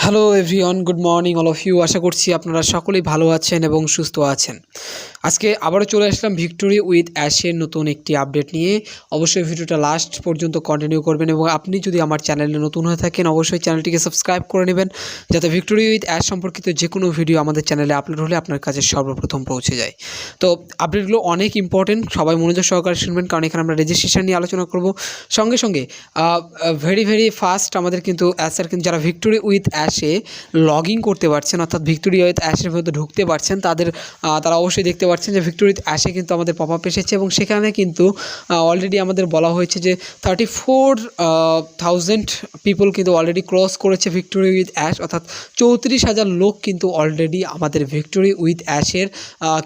Hello everyone, good morning all of you. আশা করছি আপনারা সকলেই ভালো আছেন এবং সুস্থ আছেন। আজকে আবারও চলে আসলাম ভিক্টোরি উইথ অ্যাশের নতুন একটি আপডেট নিয়ে। অবশ্যই ভিডিওটা লাস্ট পর্যন্ত কন্টিনিউ করবেন এবং আপনি যদি আমার চ্যানেলে নতুন হয়ে থাকেন অবশ্যই চ্যানেলটিকে সাবস্ক্রাইব করে নেবেন, যাতে ভিক্টোরি উইথ অ্যাশ সম্পর্কিত যে কোনো ভিডিও আমাদের চ্যানেলে আপলোড হলে আপনার কাছে সর্বপ্রথম পৌঁছে যায়। তো আপডেটগুলো অনেক ইম্পর্টেন্ট, সবাই মনোযোগ সহকারে শুনবেন, কারণ এখানে আমরা রেজিস্ট্রেশন নিয়ে আলোচনা করব। সঙ্গে সঙ্গে ভেরি ফাস্ট আমাদের কিন্তু অ্যাসার কিন্তু যারা ভিক্টোরি উইথ অ্যাশে লগ ইন করতে পারছেন, অর্থাৎ ভিক্টোরি উইথ অ্যাশের মধ্যে ঢুকতে পারছেন, তারা অবশ্যই দেখতে পাচ্ছেন যে ভিক্টোরি উইথ অ্যাশে কিন্তু আমাদের পপ আপ এসেছে এবং সেখানে কিন্তু অলরেডি আমাদের বলা হয়েছে যে 34,000 পিপল কিন্তু অলরেডি ক্রস করেছে ভিক্টোরি উইথ অ্যাশ, অর্থাৎ 34,000 লোক কিন্তু অলরেডি আমাদের ভিক্টোরি উইথ অ্যাশের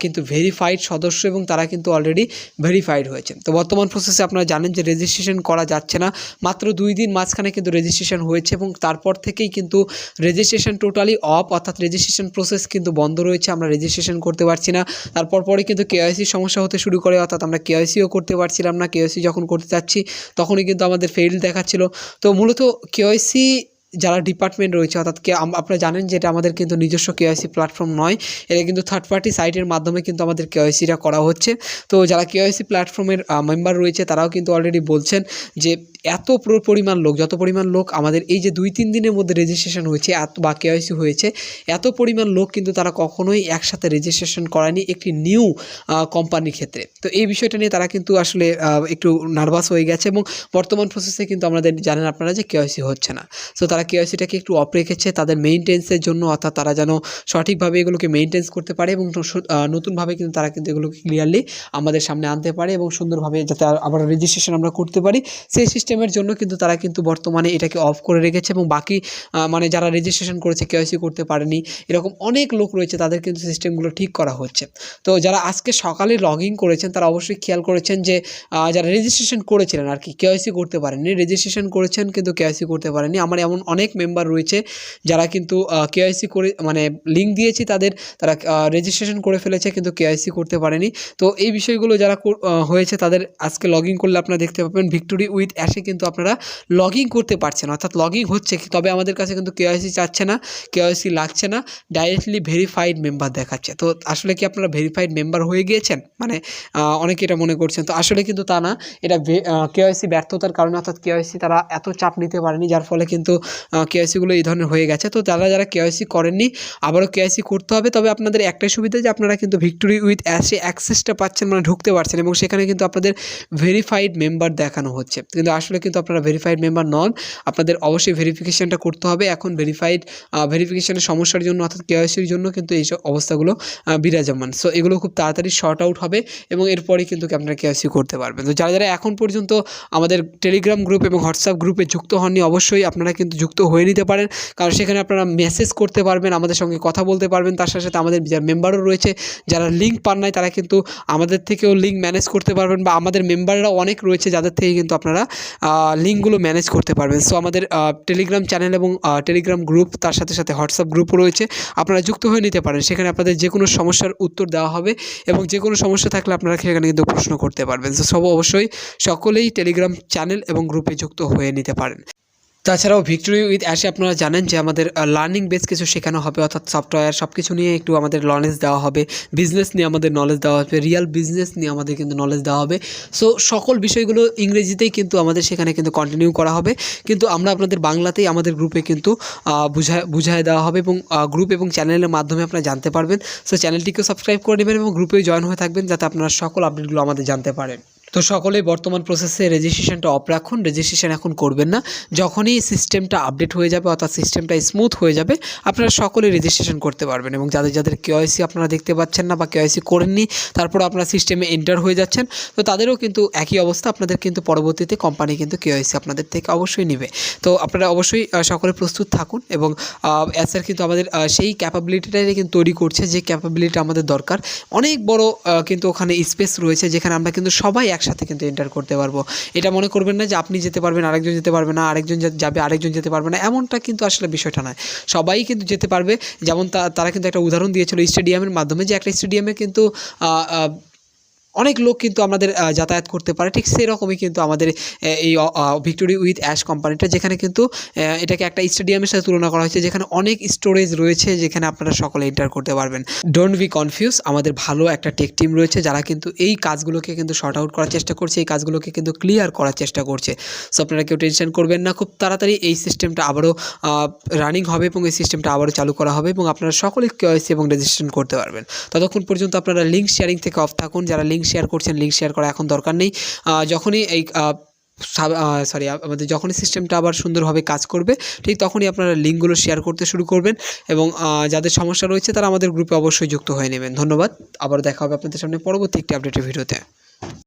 কিন্তু ভেরিফাইড সদস্য এবং তারা কিন্তু অলরেডি ভেরিফাইড হয়েছে। তো বর্তমান প্রসেসে আপনারা জানেন যে রেজিস্ট্রেশন করা যাচ্ছে না, মাত্র 2 দিন মাঝখানে কিন্তু রেজিস্ট্রেশন হয়েছে এবং তারপর থেকেই কিন্তু রেজিস্ট্রেশন টোটালি অফ, অর্থাৎ রেজিস্ট্রেশন প্রসেস কিন্তু বন্ধ রয়েছে, আমরা রেজিস্ট্রেশন করতে পারছি না। তারপর পরে কিন্তু কেওয়াইসির সমস্যা হতে শুরু করে, অর্থাৎ আমরা কেওয়াইসিও করতে পারছিলাম না। কেওয়াইসি যখন করতে যাচ্ছি তখনই কিন্তু আমাদের ফেইল দেখাচ্ছিল। তো মূলত কেওয়াইসি যারা ডিপার্টমেন্ট রয়েছে, অর্থাৎ আপনারা জানেন যে এটা আমাদের কিন্তু নিজস্ব কেওয়াইসি প্ল্যাটফর্ম নয়, এটা কিন্তু থার্ড পার্টি সাইটের মাধ্যমে কিন্তু আমাদের কেওয়াইসিটা করা হচ্ছে। তো যারা কেওয়াইসি প্ল্যাটফর্মের মেম্বার রয়েছে তারাও কিন্তু অলরেডি বলছেন যে এত পরিমাণ লোক, যত পরিমাণ লোক আমাদের এই যে 2-3 দিনের মধ্যে রেজিস্ট্রেশন হয়েছে বা কেওয়াইসি হয়েছে, এত পরিমাণ লোক কিন্তু তারা কখনোই একসাথে রেজিস্ট্রেশন করায়নি একটি নিউ কোম্পানির ক্ষেত্রে। তো এই বিষয়টা নিয়ে তারা কিন্তু আসলে একটু নার্ভাস হয়ে গেছে এবং বর্তমান প্রসেসে কিন্তু আমাদের জানেন আপনারা যে কেওয়াইসি হচ্ছে না। সো তারা কেওয়াইসিটাকে একটু অফ রেখেছে তাদের মেইনটেন্সের জন্য, অর্থাৎ তারা যেন সঠিকভাবে এগুলোকে মেইনটেন্স করতে পারে এবং নতুনভাবে কিন্তু তারা কিন্তু এগুলোকে ক্লিয়ারলি আমাদের সামনে আনতে পারে এবং সুন্দরভাবে যাতে আবার রেজিস্ট্রেশন আমরা করতে পারি, সেই সিস্টেমের জন্য কিন্তু তারা কিন্তু বর্তমানে এটাকে অফ করে রেখেছে। এবং বাকি মানে যারা রেজিস্ট্রেশন করেছে কেওয়াইসি করতে পারেনি এরকম অনেক লোক রয়েছে, তাদের কিন্তু সিস্টেমগুলো ঠিক করা হচ্ছে। তো যারা আজকে সকালে লগ ইন করেছেন তারা অবশ্যই খেয়াল করেছেন যে যারা রেজিস্ট্রেশন করেছিলেন আর কি, কেওয়াইসি করতে পারেননি, রেজিস্ট্রেশন করেছেন কিন্তু কেওয়াইসি করতে পারেননি। আমার এমন অনেক মেম্বার রয়েছে যারা কিন্তু কেওয়াইসি করে মানে লিঙ্ক দিয়েছি তারা রেজিস্ট্রেশন করে ফেলেছে কিন্তু কেওয়াইসি করতে পারেনি। তো এই বিষয়গুলো যারা হয়েছে তাদের আজকে লগ ইন করলে আপনারা দেখতে পাবেন ভিক্টোরি উইথ অ্যাশে কিন্তু আপনারা লগ ইন করতে পারছেন, অর্থাৎ লগ ইন হচ্ছে, তবে আমাদের কাছে কিন্তু কেওয়াইসি চাচ্ছে না, কেওয়াইসি লাগছে না, ডাইরেক্টলি ভেরিফাইড মেম্বার দেখাচ্ছে। তো আসলে কি আপনারা ভেরিফাইড মেম্বার হয়ে গিয়েছেন? মানে অনেকে এটা মনে করছেন, তো আসলে কিন্তু তা না, এটা কেওয়াইসি ব্যর্থতার কারণে, অর্থাৎ কেওয়াইসি তারা এত চাপ নিতে পারেনি, যার ফলে কিন্তু কেওয়াইসিগুলো এই ধরনের হয়ে গেছে। তো যারা কেওয়াইসি করেননি আবারও কেওয়াইসি করতে হবে, তবে আপনাদের একটাই সুবিধা যে আপনারা কিন্তু ভিক্টোরি উইথ অ্যাশে অ্যাক্সেসটা পাচ্ছেন, মানে ঢুকতে পারছেন এবং সেখানে কিন্তু আপনাদের ভেরিফাইড মেম্বার দেখানো হচ্ছে, কিন্তু আসলে কিন্তু আপনারা ভেরিফাইড মেম্বার নন। আপনাদের অবশ্যই ভেরিফিকেশানটা করতে হবে। এখন ভেরিফিকেশানের সমস্যার জন্য, অর্থাৎ কেওয়াইসির জন্য কিন্তু এই সব অবস্থাগুলো বিরাজমান। সো এগুলো খুব তাড়াতাড়ি শর্ট আউট হবে এবং এরপরে কিন্তু আপনারা কেওয়াইসি করতে পারবেন। তো যারা এখন পর্যন্ত আমাদের টেলিগ্রাম গ্রুপ এবং হোয়াটসঅ্যাপ গ্রুপে যুক্ত হননি অবশ্যই আপনারা কিন্তু যুক্ত হয়ে নিতে পারেন, কারণ সেখানে আপনারা মেসেজ করতে পারবেন, আমাদের সঙ্গে কথা বলতে পারবেন। তার সাথে সাথে আমাদের যারা মেম্বারও রয়েছে, যারা লিঙ্ক পান নাই তারা কিন্তু আমাদের থেকেও লিঙ্ক ম্যানেজ করতে পারবেন, বা আমাদের মেম্বাররা অনেক রয়েছে যাদের থেকে কিন্তু আপনারা লিঙ্কগুলো ম্যানেজ করতে পারবেন। সো আমাদের টেলিগ্রাম চ্যানেল এবং টেলিগ্রাম গ্রুপ, তার সাথে সাথে হোয়াটসঅ্যাপ গ্রুপও রয়েছে, আপনারা যুক্ত হয়ে নিতে পারেন। সেখানে আপনাদের যে কোনো সমস্যার উত্তর দেওয়া হবে এবং যে কোনো সমস্যা থাকলে আপনারা সেখানে কিন্তু প্রশ্ন করতে পারবেন। তো অবশ্যই সকলেই টেলিগ্রাম চ্যানেল এবং গ্রুপে যুক্ত হয়ে নিতে পারেন। তাছাড়াও ভিক্টোরি উইথ অ্যাশে আপনারা জানেন যে আমাদের লার্নিং বেস কিছু শেখানো হবে, অর্থাৎ সফটওয়্যার সব কিছু নিয়ে একটু আমাদের নলেজ দেওয়া হবে, বিজনেস নিয়ে আমাদের নলেজ দেওয়া হবে, রিয়াল বিজনেস নিয়ে আমাদের কিন্তু নলেজ দেওয়া হবে। সো সকল বিষয়গুলো ইংরেজিতেই কিন্তু আমাদের সেখানে কিন্তু কন্টিনিউ করা হবে, কিন্তু আমরা আপনাদের বাংলাতেই আমাদের গ্রুপে কিন্তু বুঝায় দেওয়া হবে এবং গ্রুপ এবং চ্যানেলের মাধ্যমে আপনারা জানতে পারবেন। সো চ্যানেলটিকেও সাবস্ক্রাইব করে নেবেন এবং গ্রুপেও জয়েন হয়ে থাকবেন, যাতে আপনারা সকল আপডেটগুলো আমাদের জানতে পারেন। তো সকলেই বর্তমান প্রসেসে রেজিস্ট্রেশনটা অফ রাখুন, রেজিস্ট্রেশন এখন করবেন না। যখনই সিস্টেমটা আপডেট হয়ে যাবে, অর্থাৎ সিস্টেমটা স্মুথ হয়ে যাবে, আপনারা সকলেই রেজিস্ট্রেশন করতে পারবেন। এবং যাদের কেওয়াইসি আপনারা দেখতে পাচ্ছেন না বা কেওয়াইসি করেননি, তারপর আপনারা সিস্টেমে এন্টার হয়ে যাচ্ছেন, তো তাদেরও কিন্তু একই অবস্থা, আপনাদের কিন্তু পরবর্তীতে কোম্পানি কিন্তু কেওয়াইসি আপনাদের থেকে অবশ্যই নেবে। তো আপনারা অবশ্যই সকলে প্রস্তুত থাকুন এবং অ্যাসার কিন্তু আমাদের সেই ক্যাপাবিলিটিটাই কিন্তু তৈরি করছে, যে ক্যাপাবিলিটি আমাদের দরকার। অনেক বড় কিন্তু ওখানে স্পেস রয়েছে, যেখানে আমরা কিন্তু সবাই একসাথে কিন্তু এন্টার করতে পারবো। এটা মনে করবেন না যে আপনি যেতে পারবেন আরেকজন যেতে পারবে না, আরেকজন যাবে আরেকজন যেতে পারবে না, এমনটা কিন্তু আসলে বিষয়টা নয়, সবাই কিন্তু যেতে পারবে। যেমন তারা কিন্তু একটা উদাহরণ দিয়েছিল স্টেডিয়ামের মাধ্যমে, যে একটা স্টেডিয়ামে কিন্তু অনেক লোক কিন্তু আমাদের যাতায়াত করতে পারে, ঠিক সেরকমই কিন্তু আমাদের এই ভিক্টোরি উইথ অ্যাশ কোম্পানিটা, যেখানে কিন্তু এটাকে একটা স্টেডিয়ামের সাথে তুলনা করা হয়েছে, যেখানে অনেক স্টোরেজ রয়েছে, যেখানে আপনারা সকলে এন্টার করতে পারবেন। ডোন্ট বি কনফিউজ, আমাদের ভালো একটা টেক টিম রয়েছে যারা কিন্তু এই কাজগুলোকে কিন্তু শর্ট আউট করার চেষ্টা করছে, এই কাজগুলোকে কিন্তু ক্লিয়ার করার চেষ্টা করছে। সো আপনারা কেউ টেনশন করবেন না, খুব তাড়াতাড়ি এই সিস্টেমটা আবারও রানিং হবে এবং এই সিস্টেমটা আবারও চালু করা হবে এবং আপনারা সকলে কেওয়াইসি এবং রেজিস্ট্রেশন করতে পারবেন। ততক্ষণ পর্যন্ত আপনারা লিঙ্ক শেয়ারিং থেকে অফ থাকুন। যারা লিঙ্ক শেয়ার করছেন, লিঙ্ক শেয়ার করা এখন দরকার নেই। যখনই এই আমাদের যখনই সিস্টেমটা আবার সুন্দরভাবে কাজ করবে, ঠিক তখনই আপনারা লিঙ্কগুলো শেয়ার করতে শুরু করবেন এবং যাদের সমস্যা রয়েছে তারা আমাদের গ্রুপে অবশ্যই যুক্ত হয়ে নেবেন। ধন্যবাদ, আবার দেখা হবে আপনাদের সামনে পরবর্তী একটি আপডেটের ভিডিওতে।